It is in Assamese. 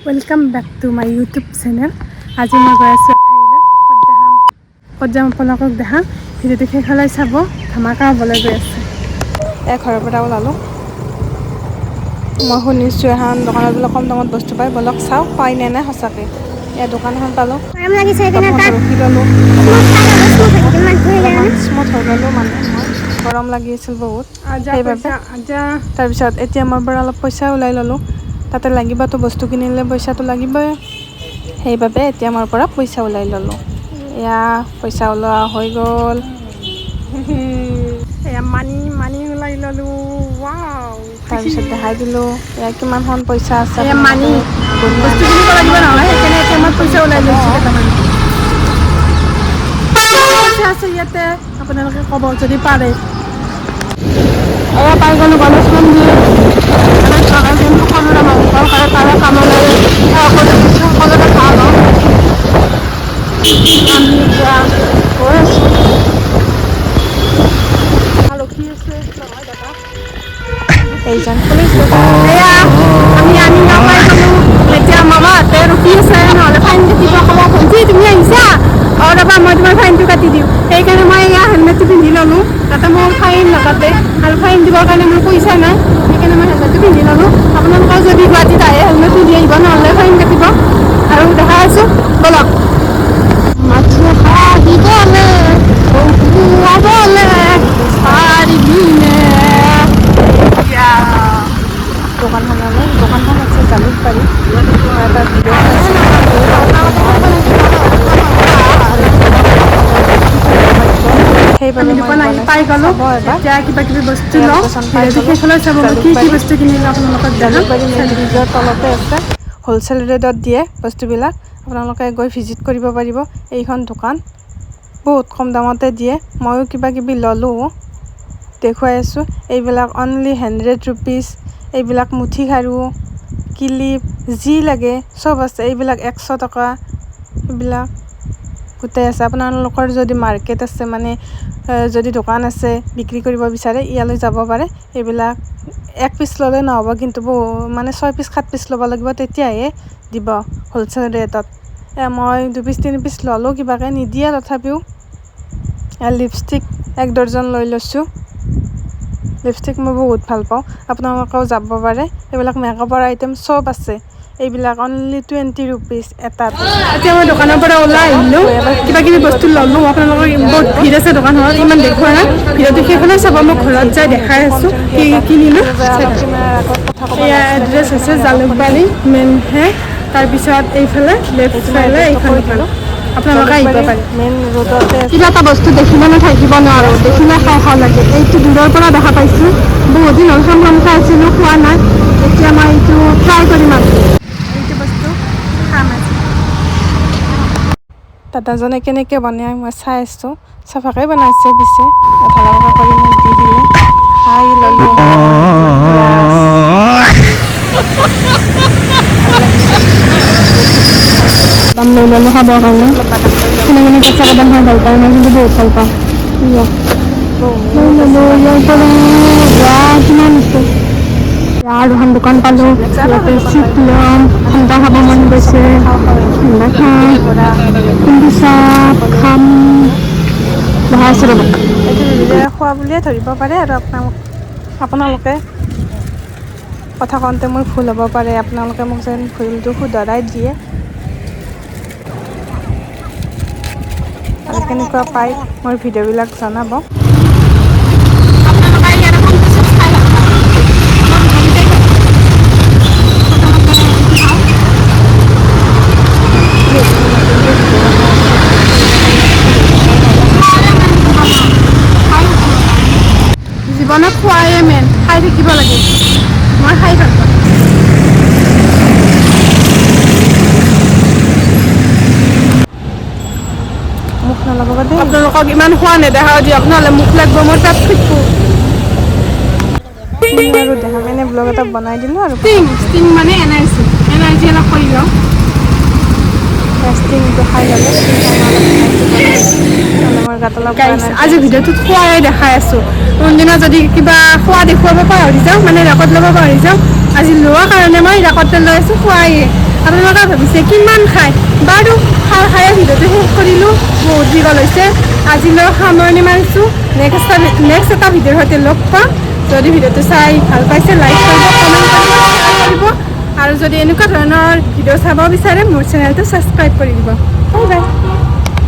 Welcome back to my YouTube channel. আজি মই গৈ আছোঁ এঠাইলৈ, ক'ত যাম আপোনালোকক দেখাম। ভিডিঅ'টো শেষলৈ চাব, ধামাকা হ'বলৈ গৈ আছে। ঘৰৰ পৰা ওলালোঁ। মই শুনিছোঁ এখন দোকানত বোলে কম দামত বস্তু পায়, বলক চাওঁ পাই নে নাই সঁচাকৈ। ইয়াত দোকান এখন পালোঁ, ৰখি ল'লোঁ, স্মুথ হৈ গ'লোঁ মানে মই গৰম লাগি আছিল বহুত, সেইবাবে। তাৰপিছত এতিয়া মই পৰা অলপ পইচা ওলাই ল'লোঁ, তাতে লাগিবতো বস্তু কিনিলে পইচাটো লাগিবই, সেইবাবে এতিয়া মোৰ পৰা পইচা ওলাই ল'লোঁ। এয়া পইচা ওলোৱা হৈ গ'ল। এয়া মানি ওলাই ল'লোঁ। তাৰপিছত দেখাই দিলোঁ এয়া কিমানখন পইচা আছে। মানি বস্তু কিনিব লাগিব নহয়, সেইকাৰণে এতিয়া মই পইচা ওলাই লৈছোঁ কেইটামান। পইচা আছে ইয়াতে, আপোনালোকে ক'ব যদি পাৰে। এয়া পাই গ'লোঁ গণেশ মন্দিৰ। যোনটো সৰুৰে মাংস তাৰে কামলৈ সকলোৰে ভাল হয়। আমি এতিয়া গৈ আছোঁ। ৰখি আছে নহয় দাদা, এইজন পুলিচ দাদা। এয়া আমি নাপাই গ'লোঁ। এতিয়া মামাহঁতে ৰখি আছে, নহ'লে ফাইন কাটিব। ক'ব ভণ্টি তুমি আহিছা, ৰ'বা মই তোমাৰ ফাইনটো কাটি দিওঁ। সেইকাৰণে মই এয়া হেলমেটটো পিন্ধি ল'লোঁ, যাতে মোৰ ফাইন নাকাটে। আৰু ফাইন দিবৰ কাৰণে মোৰ পইচা নাই, সেইকাৰণে মই হেলমেটটো পিন্ধি ল'লোঁ। আপোনালোকেও যদি গুৱাহাটীত আহে হেলমেটটো দি আহিব, নহ'লে ফাইন কাটিব। আৰু দেখাই আছোঁ ব'লক। দোকানখন আছে জালুকবাৰী। এটা ভিডিঅ' সেইবাবে দোকান আহি পাই গ'লোঁ। এতিয়া কিবা কিবি বস্তু লওঁ, শেষলৈ চাব কি কি বস্তু কিনিলোঁ আপোনালোকক জালুকবাৰী মেইন ব্ৰিজৰ তলতে আছে, হ'লচেল ৰেটত দিয়ে বস্তুবিলাক। আপোনালোকে গৈ ভিজিট কৰিব পাৰিব। এইখন দোকান বহুত কম দামতে দিয়ে। ময়ো কিবা কিবি ল'লোঁ, দেখুৱাই আছোঁ। এইবিলাক অনলি 100 ৰুপিজ। এইবিলাক মুঠি খাৰু, কিলিপ যি লাগে চব আছে। এইবিলাক 100 টকা, এইবিলাক গোটেই আছে। আপোনালোকৰ যদি মাৰ্কেট আছে, মানে যদি দোকান আছে বিক্ৰী কৰিব বিচাৰে, ইয়ালৈ যাব পাৰে। এইবিলাক এক পিচ ল'লে নহ'ব, কিন্তু মানে 6 পিচ 7 পিচ ল'ব লাগিব, তেতিয়াহে দিব হ'লচেল ৰেটত। মই 2 পিচ 3 পিচ ল'লোঁ, কিবাকৈ নিদিয়ে তথাপিও। লিপষ্টিক 1 ডৰ্জন লৈ লৈছোঁ। লিপষ্টিক মই বহুত ভাল পাওঁ, আপোনালোকেও যাব পাৰে। এইবিলাক মেকআপৰ আইটেম চব আছে। এইবিলাক অনলি 20 ৰুপিজ এটাত। এতিয়া মই দোকানৰ পৰা ওলাই আহিলোঁ, কিবা কিবি বস্তু ল'লোঁ। আপোনালোকৰ বহুত ভিৰ আছে দোকানখনত, ইমান দেখুওৱা নাই। ভিৰটো শেষলৈ চাব, মই ঘৰত যাই দেখাই আছোঁ কি কিনিলোঁ। এয়া এড্ৰেছ হৈছে জালুকবাৰী মেইনহে, তাৰপিছত এইফালে লেফ্ট চাইডে এইখন দোকান। আপোনালোকে আহিব পাৰে। মেইন ৰোডতে কিবা এটা বস্তু দেখিলে মই থাকিব নোৱাৰোঁ, দেখিলে খাওঁ লাগে। এইটো দূৰৰ পৰা দেখা পাইছোঁ, বহুত দিন হ'ল খাম খাই আছিলোঁ, খোৱা নাই। এতিয়া মই এইটো ট্ৰাই কৰিম আৰু এইটো বস্তু খাম আজি। দাদাজনে কেনেকৈ বনাই মই চাই আছোঁ। চাফাকৈ বনাইছে, পিছে ঢালা কৰি মোক দি দিলে, খাই ল'লোঁ। বাদাম লৈ ল'লোঁ খাবৰ কাৰণে। কোনে কেঁচা বাদাম খাই ভাল পায়, মই কিন্তু বহুত ভাল পাওঁ। কিমান আছে আৰু এখন দোকান পালোঁ, ইয়াতে চিপ ল'ম, ঠাণ্ডা খাব মন গৈছে, ঠাণ্ডা খাম, কিন্তু চাহ খাম। দেখাই আছোঁ ৰ'ব। এইটো নিজে খোৱা বুলিয়ে ধৰিব পাৰে। আৰু আপোনালোকে কথা কওঁতে মোৰ ভুল হ'ব পাৰে, আপোনালোকে মোক যেন ভুলটো শুধৰাই দিয়ে। আৰু কেনেকুৱা পায় মোৰ ভিডিঅ'বিলাক জনাব। জীৱনত খোৱাই মেইন, খাই থাকিব লাগে। মই খাই ভাল পাওঁ। মুখ নলগাব দেই। আপোনালোকক ইমান খোৱা নেদেখাওঁ দিয়ক, নহ'লে মুখ লাগিব, মোৰ পেট ফিটবো। আৰু দেখা মানে ব্লগ এটা বনাই দিলোঁ আৰু ষ্টিং মানে এনাৰ্জি অলপ কৰি লওঁ। ষ্টিংটো খাই ল'লে আজি ভিডিঅ'টোত খোৱাই দেখাই আছোঁ। কোনদিনা যদি কিবা খোৱা দেখুৱাব পাহৰি যাওঁ, মানে ৰেকৰ্ড ল'ব পাহৰি যাওঁ, আজি লোৱাৰ কাৰণে মই ৰেকৰ্ডটো লৈ আছোঁ খোৱাই। আপোনালোকে ভাবিছে কিমান খায় বাৰু খাই ভিডিঅ'টো শেষ কৰিলোঁ বহুত দীঘল হৈছে আজিলৈ সামৰণি মাৰিছোঁ নেক্সট এটা ভিডিঅ'ৰ সৈতে লগ পাম যদি ভিডিঅ'টো চাই ভাল পাইছে লাইক কৰিব কমেণ্ট কৰিব আৰু যদি এনেকুৱা ধৰণৰ ভিডিঅ' চাব বিচাৰে মোৰ চেনেলটো ছাবস্ক্ৰাইব কৰি দিব বাই বাই